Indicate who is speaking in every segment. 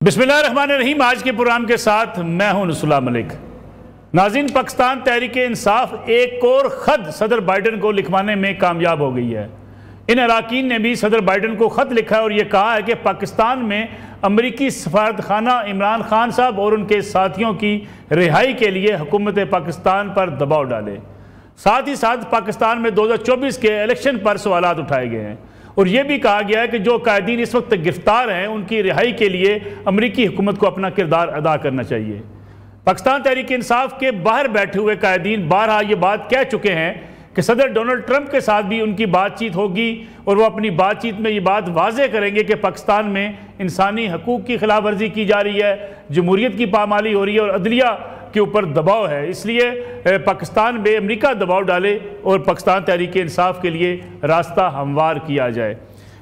Speaker 1: बिस्मिल्लाहिर्रहमानिर्रहीम। आज के प्रोग्राम के साथ मैं हूं नुसुल्लाह मलिक। नाज़रीन, पाकिस्तान तहरीक इंसाफ एक और ख़त सदर बाइडन को लिखवाने में कामयाब हो गई है। इन अरकान ने भी सदर बाइडन को ख़त लिखा है और ये कहा है कि पाकिस्तान में अमरीकी सफारत खाना इमरान खान साहब और उनके साथियों की रिहाई के लिए हुकूमत पाकिस्तान पर दबाव डाले। साथ ही साथ पाकिस्तान में 2024 के इलेक्शन पर सवालात उठाए गए हैं और यह भी कहा गया है कि जो कायदीन इस वक्त गिरफ्तार हैं उनकी रिहाई के लिए अमरीकी हुकूमत को अपना किरदार अदा करना चाहिए। पाकिस्तान तहरीक इंसाफ के बाहर बैठे हुए कायदीन बारहा ये बात कह चुके हैं कि सदर डोनाल्ड ट्रंप के साथ भी उनकी बातचीत होगी और वो अपनी बातचीत में ये बात वाज़े करेंगे कि पाकिस्तान में इंसानी हकूक़ की खिलाफ वर्जी की जा रही है, जमहूरियत की पामाली हो रही है और अदलिया के ऊपर दबाव है। इसलिए पाकिस्तान में अमेरिका दबाव डाले और पाकिस्तान तहरीक इंसाफ के लिए रास्ता हमवार किया जाए।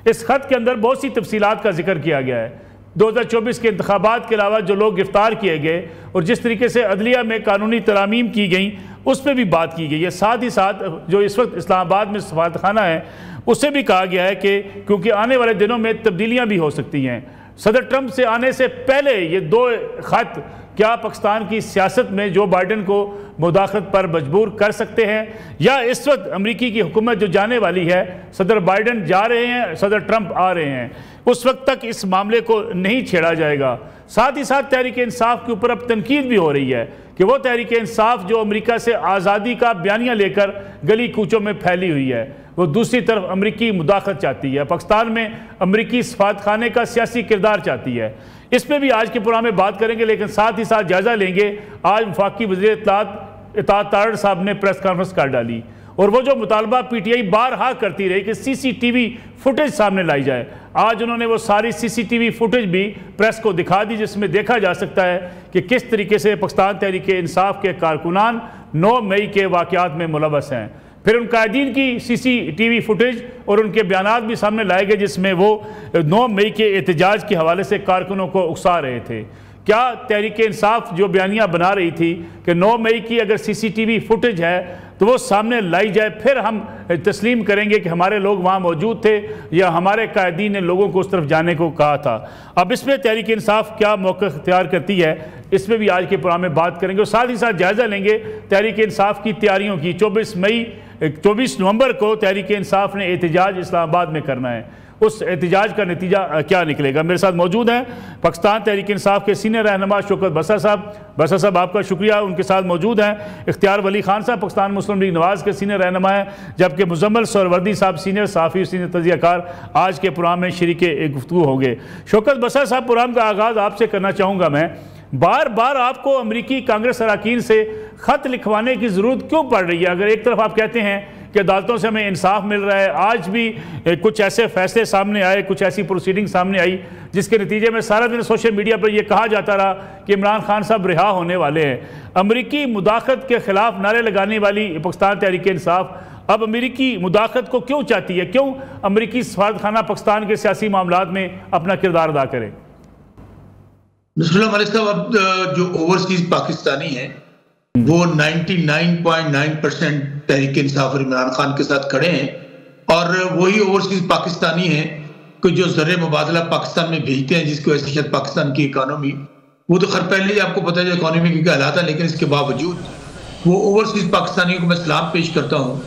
Speaker 1: इस खत के अंदर बहुत सी तफसीलात का जिक्र किया गया है। 2024 के इंतखाबात के अलावा जो लोग गिरफ्तार किए गए और जिस तरीके से अदलिया में कानूनी तरामीम की गई उस पर भी बात की गई है। साथ ही साथ जो इस वक्त इस्लामाबाद में सफारत खाना है उससे भी कहा गया है कि क्योंकि आने वाले दिनों में तब्दीलियाँ भी हो सकती हैं। सदर ट्रंप से आने से पहले ये दो खत क्या पाकिस्तान की सियासत में जो बाइडन को मुदाखलत पर मजबूर कर सकते हैं, या इस वक्त अमरीकी की हुकूमत जो जाने वाली है, सदर बाइडन जा रहे हैं, सदर ट्रंप आ रहे हैं, उस वक्त तक इस मामले को नहीं छेड़ा जाएगा। साथ ही साथ तहरीक इंसाफ के ऊपर अब तनकीद भी हो रही है कि वो तहरीक इंसाफ जो अमेरिका से आज़ादी का बयानिया लेकर गली कूचों में फैली हुई है, वो दूसरी तरफ अमरीकी मुदाखलत चाहती है, पाकिस्तान में अमरीकी सफारत खाने का सियासी किरदार चाहती है। इस पर भी आज के प्रोग्राम में बात करेंगे, लेकिन साथ ही साथ जायज़ा लेंगे। आज वफाकी वज़ीर इत्तलात तारड़ साहब ने प्रेस कॉन्फ्रेंस कर डाली और वो जो मुतालबा पीटीआई बारहा करती रही कि सीसीटीवी फुटेज सामने लाई जाए, आज उन्होंने वो सारी सीसीटीवी फुटेज भी प्रेस को दिखा दी जिसमें देखा जा सकता है कि किस तरीके से पाकिस्तान तहरीक इंसाफ के कारकुनान 9 मई के वाक़यात में मुलव्वस हैं। फिर उन कायदीन की सीसीटीवी फुटेज और उनके बयानात भी सामने लाए गए जिसमें वो 9 मई के एहतजाज के हवाले से कारकुनों को उकसा रहे थे। क्या तहरीक इंसाफ जो बयानिया बना रही थी कि 9 मई की अगर सीसीटीवी फुटेज है तो वो सामने लाई जाए, फिर हम तस्लीम करेंगे कि हमारे लोग वहाँ मौजूद थे या हमारे कायदीन ने लोगों को उस तरफ जाने को कहा था। अब इसमें तहरीक इंसाफ क्या मौक़िफ़ इख्तियार करती है, इसमें भी आज के प्रोग्राम में बात करेंगे और साथ ही साथ जायज़ा लेंगे तहरीक इंसाफ की तैयारियों की। 24 नवंबर को तहरीक इंसाफ ने एहतजाज इस्लामाबाद में करना है, उस एहतजाज का नतीजा क्या निकलेगा। मेरे साथ मौजूद हैं पाकिस्तान तहरीक इंसाफ के सीनियर रहनुमा शौकत बसर साहब। बसर साहब आपका शुक्रिया। उनके साथ मौजूद हैं इख्तियार वली खान साहब, पाकिस्तान मुस्लिम लीग नवाज़ के सीनियर रहनुमा हैं, जबकि मुजम्मल सरवर्दी साहब सीनियर सहाफ़ी सीनियर तजियाकार आज के प्रोग्राम में शरीक गुफ्तगू होंगे। शौकत बसर साहब, प्रोग्राम का आगाज़ आपसे करना चाहूँगा मैं। बार बार आपको अमरीकी कांग्रेस अरकान से ख़त लिखवाने की ज़रूरत क्यों पड़ रही है? अगर एक तरफ आप कहते हैं कि अदालतों से हमें इंसाफ मिल रहा है, आज भी कुछ ऐसे फैसले सामने आए, कुछ ऐसी प्रोसीडिंग सामने आई जिसके नतीजे में सारा दिन सोशल मीडिया पर यह कहा जाता रहा कि इमरान खान साहब रिहा होने वाले हैं। अमरीकी मुदाखलत के खिलाफ नारे लगाने वाली पाकिस्तान तहरीक इंसाफ अब अमरीकी मुदाखलत को क्यों चाहती है? क्यों अमरीकी सफारत खाना पाकिस्तान के सियासी मामलात में अपना किरदार अदा करे?
Speaker 2: मलिक साहब, अब जो ओवरसीज पाकिस्तानी हैं वो 99.9% तहरीक इंसाफ और इमरान खान के साथ खड़े हैं और वही ओवरसीज पाकिस्तानी हैं कि जो ज़र मुबादला पाकिस्तान में भेजते हैं, जिसकी वजह से शायद पाकिस्तान की इकानमी, वो तो खैर पहले ही आपको पता है इकानमी की क्या हालात है, लेकिन इसके बावजूद वो ओवरसीज पाकिस्तानियों को मैं सलाम पेश करता हूँ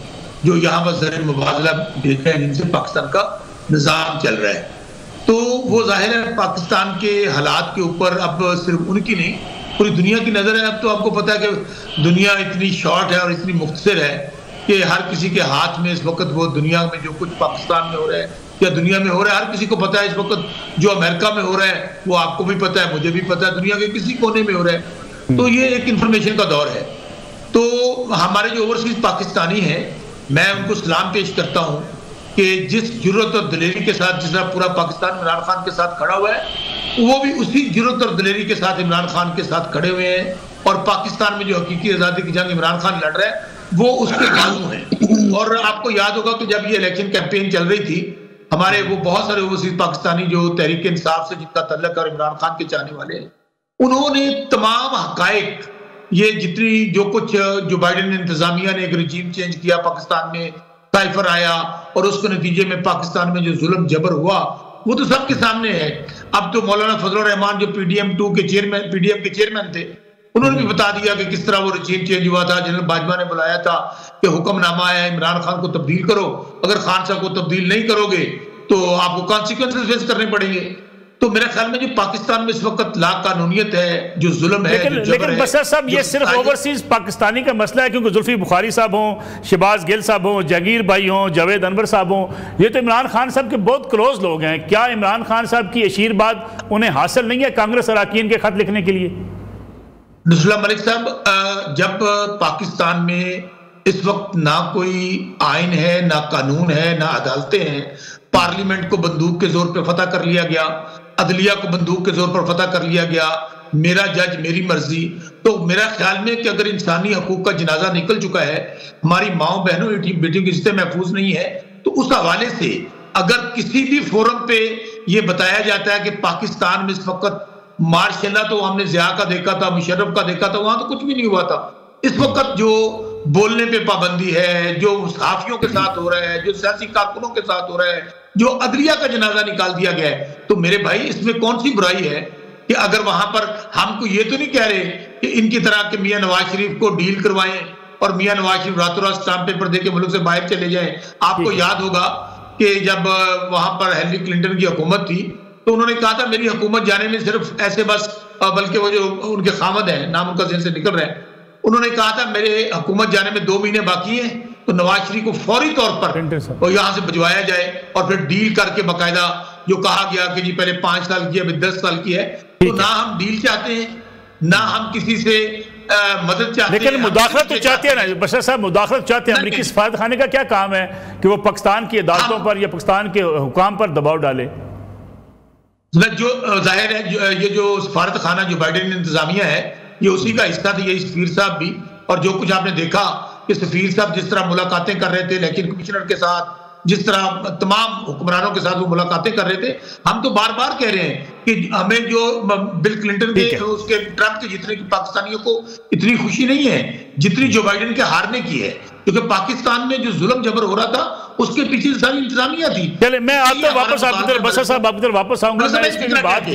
Speaker 2: जो यहाँ पर ज़र मुबादला भेज रहे हैं, जिनसे पाकिस्तान का निज़ाम चल रहा है। तो वो जाहिर है पाकिस्तान के हालात के ऊपर अब सिर्फ उनकी नहीं पूरी दुनिया की नज़र है। अब तो आपको पता है कि दुनिया इतनी शॉर्ट है और इतनी मुख्तसर है कि हर किसी के हाथ में इस वक्त वो दुनिया में जो कुछ पाकिस्तान में हो रहा है या दुनिया में हो रहा है, हर किसी को पता है। इस वक्त जो अमेरिका में हो रहा है वो आपको भी पता है, मुझे भी पता है, दुनिया के किसी कोने में हो रहा है। तो ये एक इंफॉर्मेशन का दौर है। तो हमारे जो ओवरसीज पाकिस्तानी हैं, मैं उनको सलाम पेश करता हूँ कि जिस जुर्रत और दलेरी के साथ जिस तरह पूरा पाकिस्तान इमरान खान के साथ खड़ा हुआ है, वो भी उसी जुर्रत और दलेरी के साथ इमरान खान के साथ खड़े हुए हैं और पाकिस्तान में जो हकीकी आज़ादी की जंग इमरान खान लड़ रहा है वो उसके बाजू हैं। और आपको याद होगा कि जब ये इलेक्शन कैंपेन चल रही थी, हमारे वो बहुत सारे ओवरसीज पाकिस्तानी जो तहरीक इंसाफ से जिनका तल्लुक और इमरान खान के चाहने वाले हैं, उन्होंने तमाम हकायक, ये जितनी जो कुछ जो बाइडन इंतजामिया ने एक रजीम चेंज किया, पाकिस्तान में साइफर आया और उसके नतीजे में पाकिस्तान में जो जुल्म जबर हुआ वो तो सबके सामने है। अब तो मौलाना फजलुर रहमान जो पीडीएम के चेयरमैन थे, उन्होंने भी बता दिया कि किस तरह वो रजीम चेंज हुआ था। जनरल बाजवा ने बुलाया था कि हुक्मनामा है, इमरान खान को तब्दील करो, अगर खान साहब को तब्दील नहीं करोगे तो आपको कॉन्सिक्वेंसेस फेस करने पड़ेंगे। तो मेरे ख्याल में जो पाकिस्तान में इस वक्त लाकानूनियत है, जो जुल्म है,
Speaker 1: लेकिन बसर साहब ये सिर्फ ओवरसीज पाकिस्तानी का मसला है, क्योंकि जुल्फी बुखारी साहब हों, शहबाज गिल साहब हों, जहांगीर भाई हों, जावेद अनवर साहब हों, ये तो इमरान खान साहब के बहुत क्लोज लोग हैं। क्या इमरान खान साहब की आशीर्वाद उन्हें हासिल नहीं है कांग्रेस अरकान के खत लिखने के लिए?
Speaker 2: नसरुल्लाह मलिक साहब, जब पाकिस्तान में इस वक्त ना कोई आइन है, ना कानून है, ना अदालतें हैं, पार्लियामेंट को बंदूक के जोर पे फतह कर लिया गया, अदलिया को बंदूक के जोर पर फतह कर लिया गया, मेरा जज मेरी मर्जी, तो मेरा ख्याल में कि अगर इंसानी हकूक का जनाजा निकल चुका है, हमारी माओ बहनों बेटियों की इज्जतें महफूज नहीं है, तो उस हवाले से अगर किसी भी फोरम पे ये बताया जाता है कि पाकिस्तान में इस वक्त मार्शल तो हमने ज़िया का देखा था, मुशर्रफ का देखा था, वहां तो कुछ भी नहीं हुआ था। इस वक्त जो बोलने पे पाबंदी है, जो सहाफियों के साथ हो रहा है, जो सियासी कारकुनों के साथ हो रहा है, जो अदलिया का जनाजा निकाल दिया गया है, तो मेरे भाई इसमें कौन सी बुराई है कि अगर वहां पर हमको ये तो नहीं कह रहे कि इनकी तरह के मियां नवाज शरीफ को डील करवाएं और मियां नवाज शरीफ रातों रात स्टाम्प पेपर देके मुल्क से बाहर चले जाएं। आपको याद होगा कि जब वहां पर हिलरी क्लिंटन की हुकूमत थी तो उन्होंने कहा था मेरी हुकूमत जाने में सिर्फ ऐसे बस, बल्कि वो जो उनके खामद हैं, नाम उनका ज़हन से निकल रहा है, उन्होंने कहा था मेरे हुकूमत जाने में 2 महीने बाकी हैं, तो नवाज शरीफ को फौरी तौर पर यहां से भिजवाया जाए और फिर डील करके बकायदा जो कहा गया कि जी पहले 5 साल की है, अभी 10 साल की है, तो ना हम डील चाहते हैं, ना हम किसी से मदद चाहते हैं।
Speaker 1: लेकिन मुदाखलत तो चाहते हैं ना बशर साहब, मुदाखलत चाहते हैं। अमरीकी सफारत खाने का क्या काम है कि वो पाकिस्तान की अदालतों पर या पाकिस्तान के हुकाम पर दबाव डाले?
Speaker 2: जो जाहिर है ये जो सफारत खाना जो बाइडेन इंतजामिया है, ये उसी का हिस्सा था, यही सफीर साहब भी। और जो कुछ आपने देखा कि सफीर साहब जिस तरह मुलाकातें कर रहे थे इलेक्शन कमिश्नर के साथ, जिस तरह तमाम हुक्मरानों के साथ वो मुलाकातें कर रहे थे, हम तो बार बार कह रहे हैं कि हमें जो बिल क्लिंटन के उसके ट्रंप के जितने की पाकिस्तानियों को इतनी खुशी नहीं है जितनी जो बाइडेन के हारने की है, क्योंकि पाकिस्तान में जो जुल्म जबर हो रहा था उसके पीछे सारी इंतजामिया थी।
Speaker 1: चले मैं आप तो वापस आपकी तरफ बशर साहब आपकी तरफ वापस आऊंगा। मैं इसकी बात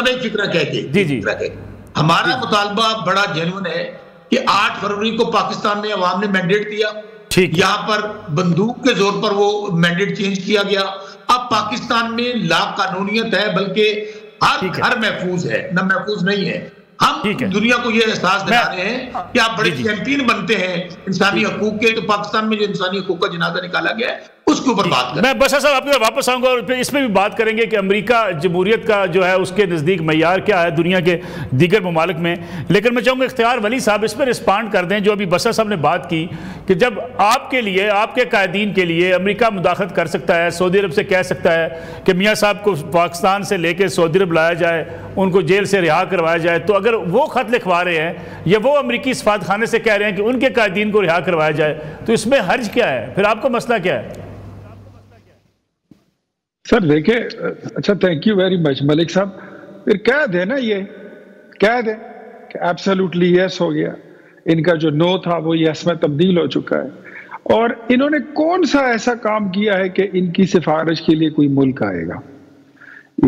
Speaker 2: एक फिक्रा कह के हमारा मुतालबा बड़ा जेन्युइन है कि 8 फरवरी को पाकिस्तान में अवाम ने मैंडेट दिया, यहाँ पर बंदूक के जोर पर वो मैंडेट चेंज किया गया। अब पाकिस्तान में ला कानूनियत है, बल्कि हर घर महफूज है, न महफूज नहीं है। हम दुनिया को ये एहसास दिला रहे हैं कि आप बड़े चैंपियन बनते हैं इंसानी हकूक के, तो पाकिस्तान में जो इंसानी हकूक का जनाजा निकाला गया है उसके ऊपर बात करें।
Speaker 1: मैं बशर साहब आपकी वापस आऊंगा और फिर इसमें भी बात करेंगे कि अमेरिका जमहूरियत का जो है उसके नज़दीक मयार क्या है दुनिया के दीगर ममालिक में। लेकिन मैं चाहूँगा इख्तियार वली साहब इस पर रिस्पॉन्ड कर दें, जो अभी बशर साहब ने बात की कि जब आपके लिए, आपके कायदीन के लिए अमेरिका मुदाखलत कर सकता है, सऊदी अरब से कह सकता है कि मियाँ साहब को पाकिस्तान से लेकर सऊदी अरब लाया जाए, उनको जेल से रिहा करवाया जाए, तो अगर वो खत लिखवा रहे हैं या वो अमरीकी सफारत खाने से कह रहे हैं कि उनके कायदीन को रिहा करवाया जाए, तो इसमें हर्ज क्या है? फिर आपका मसला क्या है?
Speaker 3: सर देखिए, अच्छा thank you very much Malik साहब। फिर कह दे ना, ये कह दे कि एब्सोल्युटली यस हो गया, इनका जो नो था वो यस में तब्दील हो चुका है। और इन्होंने कौन सा ऐसा काम किया है कि इनकी सिफारिश के लिए कोई मुल्क आएगा?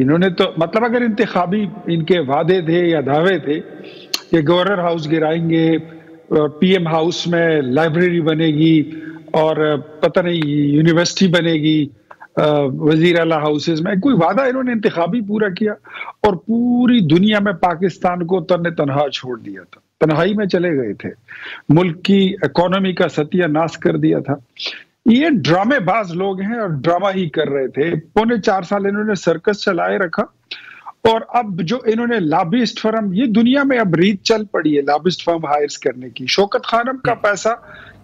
Speaker 3: इन्होंने तो मतलब अगर इंतखाबी इनके वादे थे या दावे थे कि गवर्नर हाउस गिराएंगे, पीएम हाउस में लाइब्रेरी बनेगी और पता नहीं यूनिवर्सिटी बनेगी, वजीर आला हाउसेज में, कोई वादा इन्होंने इंतखाबी पूरा किया और पूरी दुनिया में पाकिस्तान को तन्ने तनहा छोड़ दिया था, तन्हाई में चले गए थे, मुल्क की इकोनॉमी का सत्यानाश कर दिया था। ये ड्रामेबाज लोग हैं और ड्रामा ही कर रहे थे। 4.25 साल इन्होंने सर्कस चलाए रखा और अब जो इन्होंने लॉबिस्ट फर्म, ये दुनिया में अब रीत चल पड़ी है लॉबिस्ट फर्म हायर्स करने की। शौकत खानम का पैसा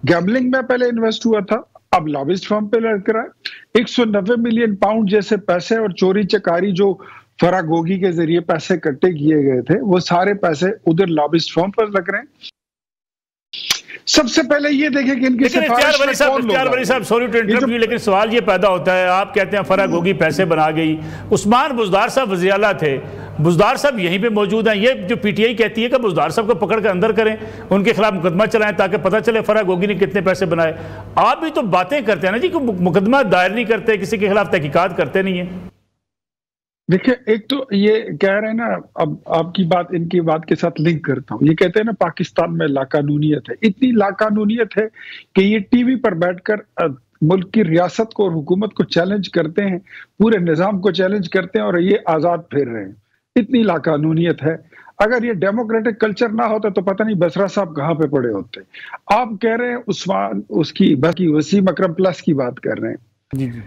Speaker 3: गैम्बलिंग में पहले इन्वेस्ट हुआ था, अब लॉबिस्ट फर्म पे लग रहा है। 190 मिलियन पाउंड जैसे पैसे और चोरी चकारी जो फरागोगी के जरिए पैसे इकट्ठे किए गए थे, वो सारे पैसे उधर लॉबिस्ट फर्म पर लग रहे हैं। सबसे पहले ये देखें कि इनके
Speaker 1: सॉरी टू इंटरप्ट यू, लेकिन सवाल ये पैदा होता है, आप कहते हैं फरागोगी पैसे बना गई, उस्मान बुज़दार साहब वज़ीर आला थे, बुज़दार साहब यहीं पे मौजूद हैं। ये जो पीटीआई कहती है कि बुज़दार साहब को पकड़ कर अंदर करें, उनके खिलाफ मुकदमा चलाएं ताकि पता चले फरागोगी ने कितने पैसे बनाए। आप भी तो बातें करते हैं ना जी, मुकदमा दायर नहीं करते, किसी के खिलाफ तहकीकात करते नहीं है।
Speaker 3: देखिए, एक तो ये कह रहे हैं ना, अब आपकी बात इनकी बात के साथ लिंक करता हूँ। ये कहते हैं ना पाकिस्तान में लाकानूनियत है, इतनी लाकानूनियत है कि ये टीवी पर बैठकर मुल्क की रियासत को और हुकूमत को चैलेंज करते हैं, पूरे निजाम को चैलेंज करते हैं और ये आजाद फिर रहे हैं। इतनी लाकानूनियत है। अगर ये डेमोक्रेटिक कल्चर ना होता तो पता नहीं बसरा साहब कहाँ पे पड़े होते। आप कह रहे हैं उस्मान उसकी बाकी वसीम अकरम प्लस की बात कर रहे हैं।
Speaker 1: जी जी।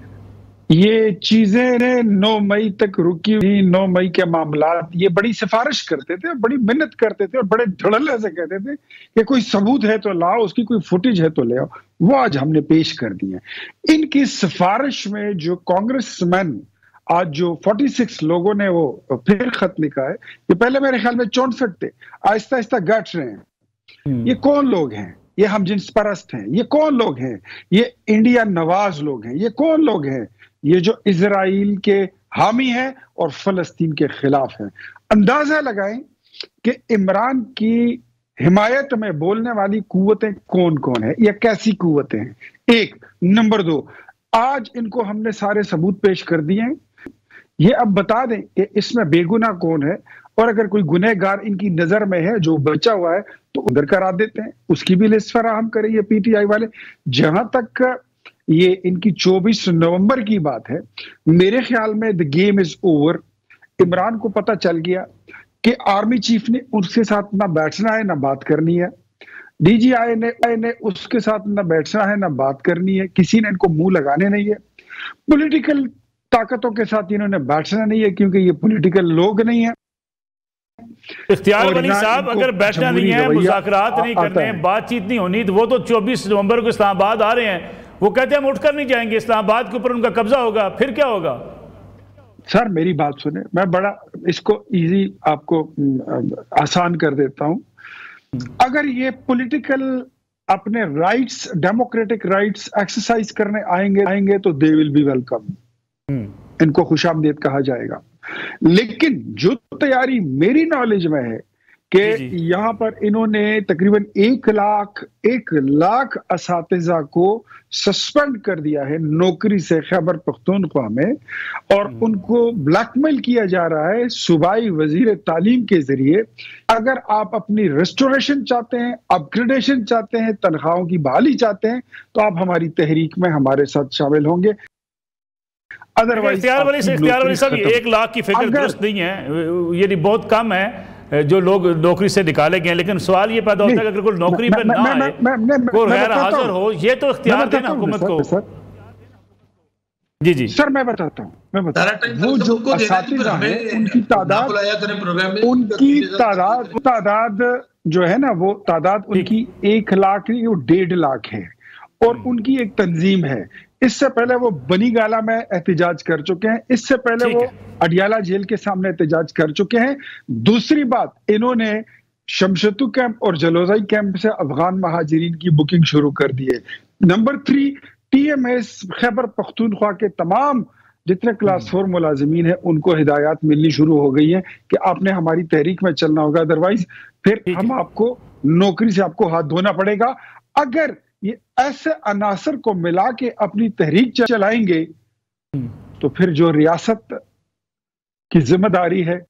Speaker 3: ये चीजें 9 मई तक रुकी हुई, 9 मई के मामलात, ये बड़ी सिफारिश करते थे, बड़ी मिन्नत करते थे और बड़े धड़ल्ले से कहते थे कि कोई सबूत है तो लाओ, उसकी कोई फुटेज है तो ले आओ। वो आज हमने पेश कर दी है। इनकी सिफारिश में जो कांग्रेसमैन आज जो 46 लोगों ने वो फिर खत लिखा है, ये पहले मेरे ख्याल में 64 थे, आहिस्ता आहिस्ता घट रहे हैं। ये कौन लोग हैं? ये हम जिन्स परस्त हैं। ये कौन लोग हैं? ये इंडिया नवाज लोग हैं। ये कौन लोग हैं? ये जो इजराइल के हामी हैं और फलस्तीन के खिलाफ हैं। अंदाजा लगाएं कि इमरान की हिमायत में बोलने वाली कुव्वतें कौन कौन है या कैसी कुव्वतें हैं। एक नंबर 2, आज इनको हमने सारे सबूत पेश कर दिए हैं। ये अब बता दें कि इसमें बेगुनाह कौन है, और अगर कोई गुनहगार इनकी नजर में है जो बचा हुआ है तो उधर करा देते हैं, उसकी भी लिस्ट फराहम करें ये पीटीआई वाले। जहां तक ये इनकी 24 नवंबर की बात है, मेरे ख्याल में the game is over. Imran को पता चल गया कि आर्मी चीफ ने उसके साथ ना बैठना है ना बात करनी है, डीजीआई ने उसके साथ ना बैठना है ना बात करनी है, किसी ने इनको मुंह लगाने नहीं है। पॉलिटिकल ताकतों के साथ इन्होंने बैठना नहीं है क्योंकि ये पॉलिटिकल लोग नहीं है।
Speaker 1: इख्तियार वली साहब अगर बैठना नहीं है, मुज़ाकरात नहीं करने हैं, बातचीत नहीं होनी, तो वो तो 24 नवंबर को इस्लामाबाद आ रहे हैं। वो कहते हैं हम उठकर नहीं जाएंगे, इस्लामाबाद के ऊपर उनका कब्जा होगा, फिर क्या होगा?
Speaker 3: सर मेरी बात सुने, मैं बड़ा इसको इजी आपको आसान कर देता हूं। अगर ये पॉलिटिकल अपने राइट्स, डेमोक्रेटिक राइट्स एक्सरसाइज करने आएंगे तो दे विल बी वेलकम, इनको खुशामदीद कहा जाएगा। लेकिन जो तैयारी मेरी नॉलेज में है कि यहां पर इन्होंने तकरीबन 1 लाख असातिज़ा को सस्पेंड कर दिया है नौकरी से खैबर पख्तूनख्वा में, और उनको ब्लैकमेल किया जा रहा है सूबाई वजीर तालीम के जरिए। अगर आप अपनी रेस्टोरेशन चाहते हैं, अपग्रेडेशन चाहते हैं, तनख्वाहों की बहाली चाहते हैं, तो आप हमारी तहरीक में हमारे साथ शामिल होंगे। अदरवाइज
Speaker 1: इख्तियार वली साहब 1 लाख की फिगर दुरुस्त नहीं है, ये बहुत कम है जो लोग नौकरी से निकाले गए। लेकिन सवाल ये पैदा होता है कि अगर कोई नौकरी पर ना आए, कोई गैर हाजिर हो, ये तो इख्तियार देना हुकूमत को। जी जी
Speaker 3: सर मैं बताता हूँ वो जो असातिज़ा हैं उनकी तादाद जो है ना, वो तादाद उनकी 1 लाख नहीं, वो 1.5 लाख है, और उनकी एक तंजीम है। इससे पहले वो बनी गाला में एहतजाज कर चुके हैं, इससे पहले वो अडियाला जेल के सामने एहतजाज कर चुके हैं। दूसरी बात, इन्होंने शमशतु कैंप और जलोजाई कैंप से अफगान महाजिरीन की बुकिंग शुरू कर दी है। नंबर 3, टीएमएस खैबर पख्तूनख्वा के तमाम जितने क्लास 4 मुलाजिमीन हैं उनको हिदायत मिलनी शुरू हो गई है कि आपने हमारी तहरीक में चलना होगा, अदरवाइज फिर हम आपको नौकरी से आपको हाथ धोना पड़ेगा। अगर ये ऐसे अनासर को मिला के अपनी तहरीक चलाएंगे तो फिर जो रियासत की जिम्मेदारी है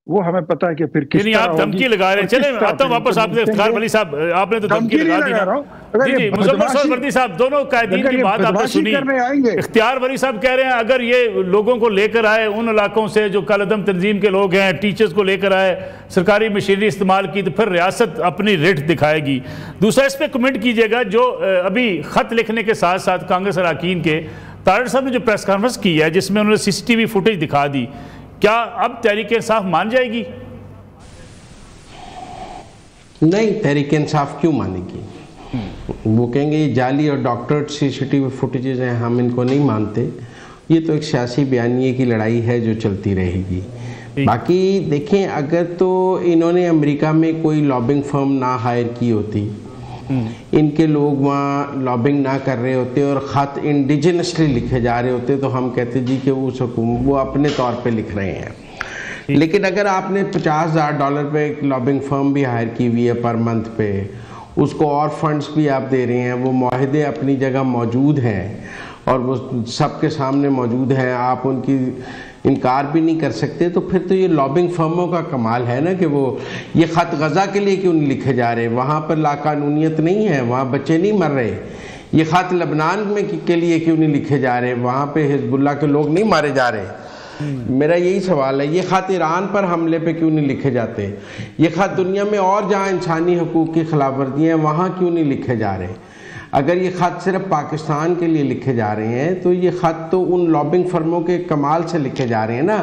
Speaker 3: वो हमें पता है कि फिर किस तरह
Speaker 1: आप धमकी लगा रहे हैं। चले आता हूं वापस आपने इफ्तिखार वली साहब, आपने तो धमकी लगा दी ना। जी जी, मुज़म्मिल वर्दी साहब, दोनों कैदीन की बात आपने सुनी। इख्तियार वली साहब कह रहे हैं अगर ये लोगों को लेकर आए उन इलाकों से जो कालदम तंजीम के लोग हैं, टीचर्स को लेकर आए, सरकारी मशीनरी इस्तेमाल की, तो फिर रियासत अपनी रिट दिखाएगी। दूसरा इस पर कमेंट कीजिएगा, जो अभी खत लिखने के साथ साथ कांग्रेस अरकान के तारड़ साहब ने जो प्रेस कॉन्फ्रेंस की है जिसमें उन्होंने सीसीटीवी फुटेज दिखा दी, क्या अब तहरीक इंसाफ मान जाएगी?
Speaker 4: नहीं, तहरीक इंसाफ क्यों मानेगी? वो कहेंगे ये जाली और डॉक्टरेट सीसीटीवी फुटेजेस हैं, हम इनको नहीं मानते। ये तो एक सियासी बयानिए की लड़ाई है जो चलती रहेगी। बाकी देखें, अगर तो इन्होंने अमेरिका में कोई लॉबिंग फर्म ना हायर की होती, इनके लोग वहाँ लॉबिंग ना कर रहे होते और ख़त इंडिजिनसली लिखे जा रहे होते, तो हम कहते जी कि वो अपने तौर पे लिख रहे हैं। लेकिन अगर आपने $50,000 पे एक लॉबिंग फर्म भी हायर की हुई है पर मंथ पे, उसको और फंड्स भी आप दे रहे हैं, वो मुआहदे अपनी जगह मौजूद हैं और वो सबके सामने मौजूद हैं, आप उनकी इनकार भी नहीं कर सकते, तो फिर तो ये लॉबिंग फर्मों का कमाल है ना कि वो ये ख़त गज़ा के लिए क्यों नहीं लिखे जा रहे, वहाँ पर लाकानूनियत नहीं है, वहाँ बच्चे नहीं मर रहे। ये ख़त लबनान में के लिए क्यों नहीं लिखे जा रहे, वहाँ पे हिजबुल्लाह के लोग नहीं मारे जा रहे। मेरा यही सवाल है, ये ख़त ईरान पर हमले पे क्यों नहीं लिखे जाते, ये ख़त दुनिया में और जहाँ इंसानी हकूक़ की खिलाफवर्दियाँ हैं वहाँ क्यों नहीं लिखे जा रहे। अगर ये ख़त सिर्फ पाकिस्तान के लिए लिखे जा रहे हैं तो ये ख़त तो उन लॉबिंग फर्मों के कमाल से लिखे जा रहे हैं ना।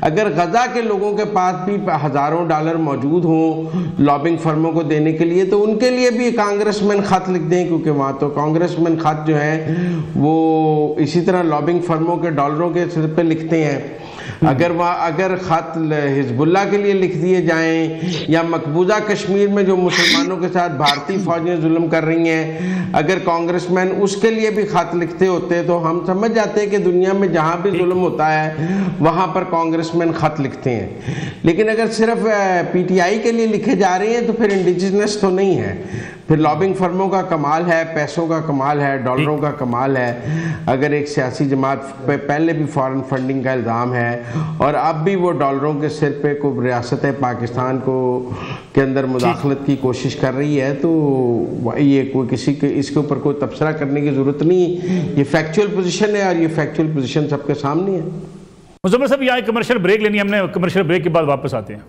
Speaker 4: अगर गज़ा के लोगों के पास भी हज़ारों डॉलर मौजूद हों लॉबिंग फर्मों को देने के लिए, तो उनके लिए भी कांग्रेसमैन ख़त लिख दें, क्योंकि वहाँ तो कांग्रेसमैन ख़त जो हैं वो इसी तरह लॉबिंग फर्मों के डॉलरों के सिर पर लिखते हैं। अगर ख़त हिजबुल्लाह के लिए लिख दिए जाएं या मकबूजा कश्मीर में जो मुसलमानों के साथ भारतीय फ़ौजें जुल्म कर रही हैं, अगर कांग्रेसमैन उसके लिए भी ख़त लिखते होते तो हम समझ जाते हैं कि दुनिया में जहाँ भी जुल्म होता है वहाँ पर कांग्रेसमैन ख़त लिखते हैं। लेकिन अगर सिर्फ पीटीआई के लिए लिखे जा रहे हैं तो फिर इंडिजिनस तो नहीं है, फिर लॉबिंग फर्मों का कमाल है, पैसों का कमाल है, डॉलरों का कमाल है। अगर एक सियासी जमात पे पहले भी फॉरेन फंडिंग का इल्ज़ाम है और अब भी वो डॉलरों के सिर पे को रियासत पाकिस्तान को के अंदर मुदाखलत की कोशिश कर रही है, तो ये कोई किसी के इसके ऊपर कोई तबसरा करने की ज़रूरत नहीं। ये फैक्चुअल पोजीशन है और ये फैक्चुअल पोजीशन सबके सामने है।
Speaker 1: मुज़म्मिल साहब यहाँ कमर्शियल ब्रेक लेनी है हमने, कमर्शियल ब्रेक के बाद वापस आते हैं।